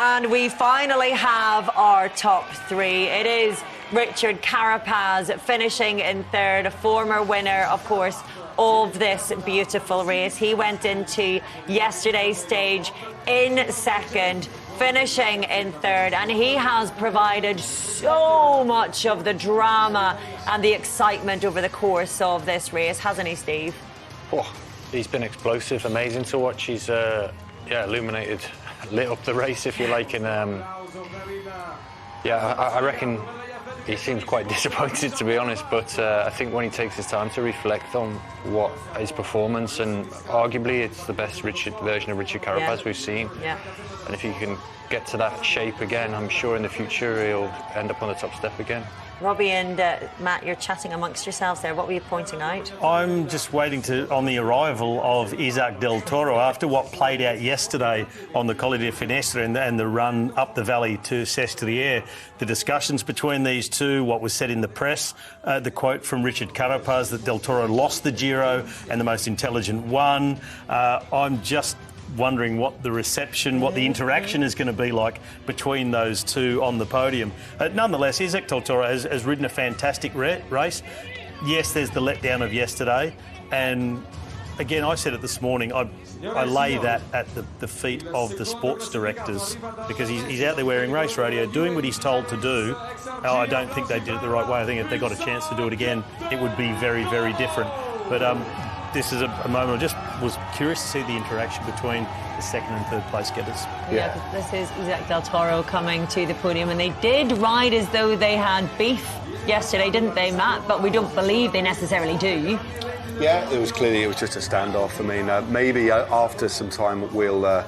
And we finally have our top three. It is Richard Carapaz finishing in third, a former winner, of course, of this beautiful race. He went into yesterday's stage in second, finishing in third, and he has provided so much of the drama and the excitement over the course of this race, hasn't he, Steve? Oh, he's been explosive, amazing to watch. He's illuminated, lit up the race, if you like, and I reckon he seems quite disappointed, to be honest, but I think when he takes his time to reflect on what his performance, and arguably it's the best version of Richard Carapaz we've seen. Yeah. And if he can get to that shape again, I'm sure in the future he'll end up on the top step again. Robbie and Matt, you're chatting amongst yourselves there. What were you pointing out? I'm just waiting on the arrival of Isaac del Toro after what played out yesterday on the Colle de Finestra and the run up the valley to Sestriere. The discussions between these two, what was said in the press, the quote from Richard Carapaz that del Toro lost the Giro and the most intelligent won. I'm just wondering what the reception, what the interaction is going to be like between those two on the podium. Nonetheless, Isaac del Toro has ridden a fantastic race. Yes, there's the letdown of yesterday, and again, I said it this morning, I lay that at the feet of the sports directors, because he's out there wearing race radio, doing what he's told to do. I don't think they did it the right way. I think if they got a chance to do it again, it would be very, very different. But this is a moment I just was curious to see the interaction between the second and third place getters. Yeah, this is Isaac del Toro coming to the podium, and they did ride as though they had beef yesterday, didn't they, Matt? But we don't believe they necessarily do. Yeah, it was just a standoff. I mean, maybe after some time we'll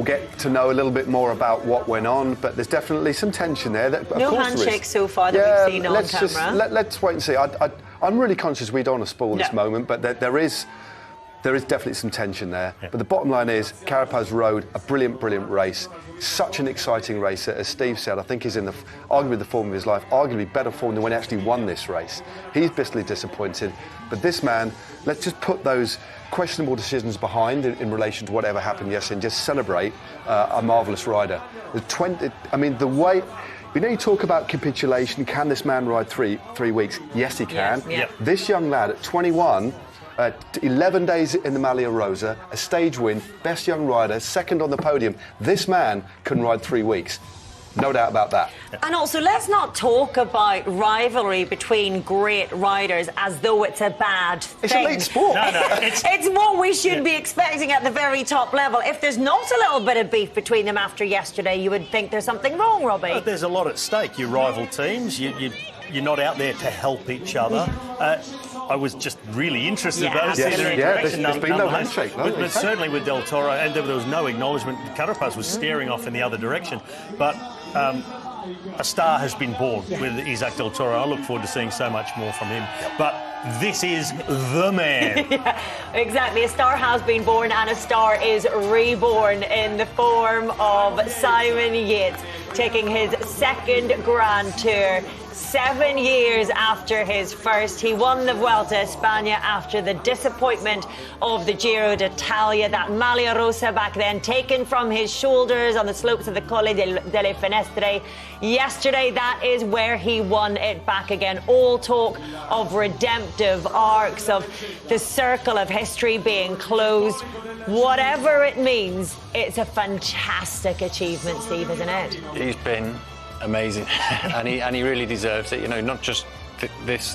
get to know a little bit more about what went on, but there's definitely some tension there. No handshakes so far that we've seen on camera. Let's wait and see. I'm really conscious we don't want to spoil this moment, but there is definitely some tension there. Yeah. But the bottom line is, Carapaz rode a brilliant race. Such an exciting race. As Steve said, I think he's in arguably the form of his life, arguably better form than when he actually won this race. He's bitterly disappointed. But this man, let's just put those questionable decisions behind in relation to whatever happened yesterday and just celebrate a marvellous rider. The way... You know, you talk about capitulation. Can this man ride three weeks? Yes, he can. Yeah. This young lad at 21, 11 days in the Maglia Rosa, a stage win, best young rider, second on the podium. This man can ride 3 weeks. No doubt about that. And also, let's not talk about rivalry between great riders as though it's a bad thing. It's elite sport. No, it's what we should be expecting at the very top level. If there's not a little bit of beef between them after yesterday, you would think there's something wrong, Robbie. But there's a lot at stake. You rival teams. You're not out there to help each other. I was just really interested about their interaction. There's been no handshake. But certainly with del Toro, and there was no acknowledgement. Carapaz was staring off in the other direction. But a star has been born with Isaac del Toro. I look forward to seeing so much more from him. But this is the man. Yeah, exactly. A star has been born, and a star is reborn in the form of Simon Yates, taking his second Grand Tour. 7 years after his first. He won the Vuelta A Espana after the disappointment of the Giro D'Italia, that Maglia Rosa back then taken from his shoulders on the slopes of the Colle delle Finestre. Yesterday, that is where he won it back again. All talk of redemptive arcs, of the circle of history being closed. Whatever it means, it's a fantastic achievement, Steve, isn't it? He's been amazing, and he really deserves it. You know, not just this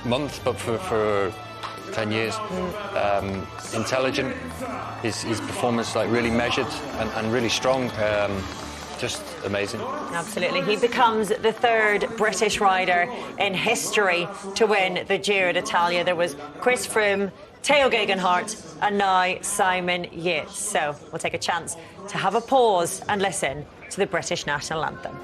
month, but for 10 years. Intelligent, his performance really measured and really strong. Just amazing. Absolutely. He becomes the third British rider in history to win the Giro D'Italia. There was Chris Froome, Theo Gegenhardt, and now Simon Yates. So we'll take a chance to have a pause and listen to the British national anthem.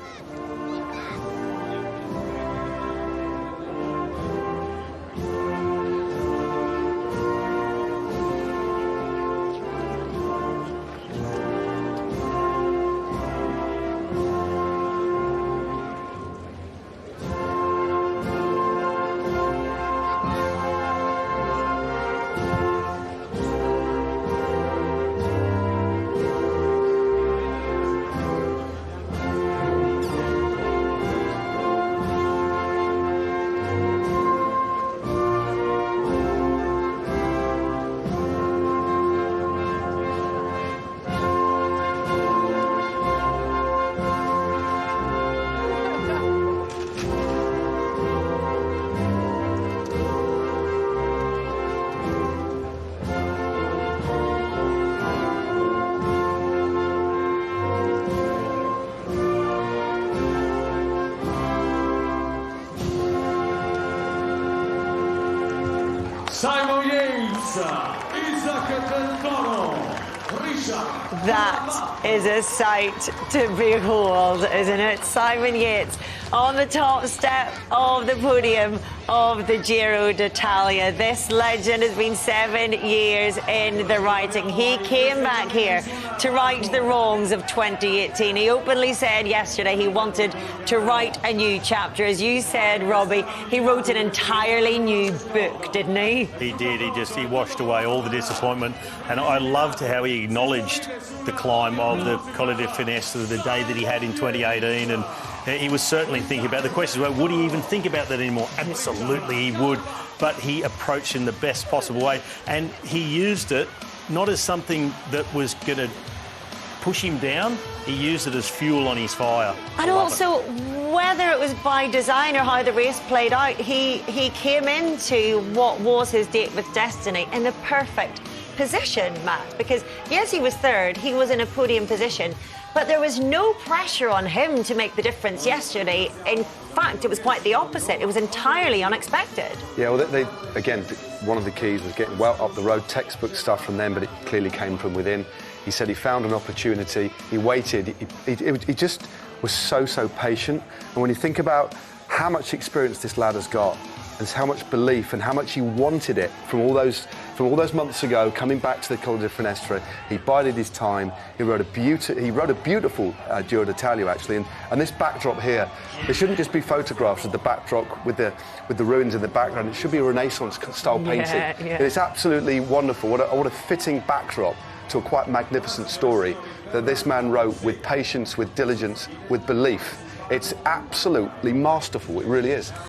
Simon Yates, Isaac del Toro, Richard. That is a sight to behold, isn't it? Simon Yates on the top step of the podium of the Giro D'Italia. This legend has been 7 years in the writing. He came back here to right the wrongs of 2018. He openly said yesterday he wanted to write a new chapter. As you said, Robbie, he wrote an entirely new book, didn't he? He did. He washed away all the disappointment. And I loved how he acknowledged the climb of the Col de Finestre, the day that he had in 2018. And he was certainly thinking about the question, well, would he even think about that anymore? Absolutely he would. But he approached in the best possible way. And he used it not as something that was going to push him down. He used it as fuel on his fire. And also, whether it was by design or how the race played out, he came into what was his date with destiny in the perfect position, Matt, because yes, he was third, he was in a podium position, but there was no pressure on him to make the difference yesterday. In fact, it was quite the opposite. It was entirely unexpected. Yeah, well, they again, one of the keys was getting well up the road, textbook stuff from them, but it clearly came from within. He said he found an opportunity, he waited, he just was so patient. And when you think about how much experience this lad has got, and how much belief and how much he wanted it from all those months ago, coming back to the Col de Finestre, he bided his time. He wrote a beautiful Giro D'Italia actually, and this backdrop here, there shouldn't just be photographs of the backdrop with the ruins in the background. It should be a Renaissance style painting. Yeah. It's absolutely wonderful. What a fitting backdrop to a quite magnificent story that this man wrote with patience, with diligence, with belief. It's absolutely masterful. It really is.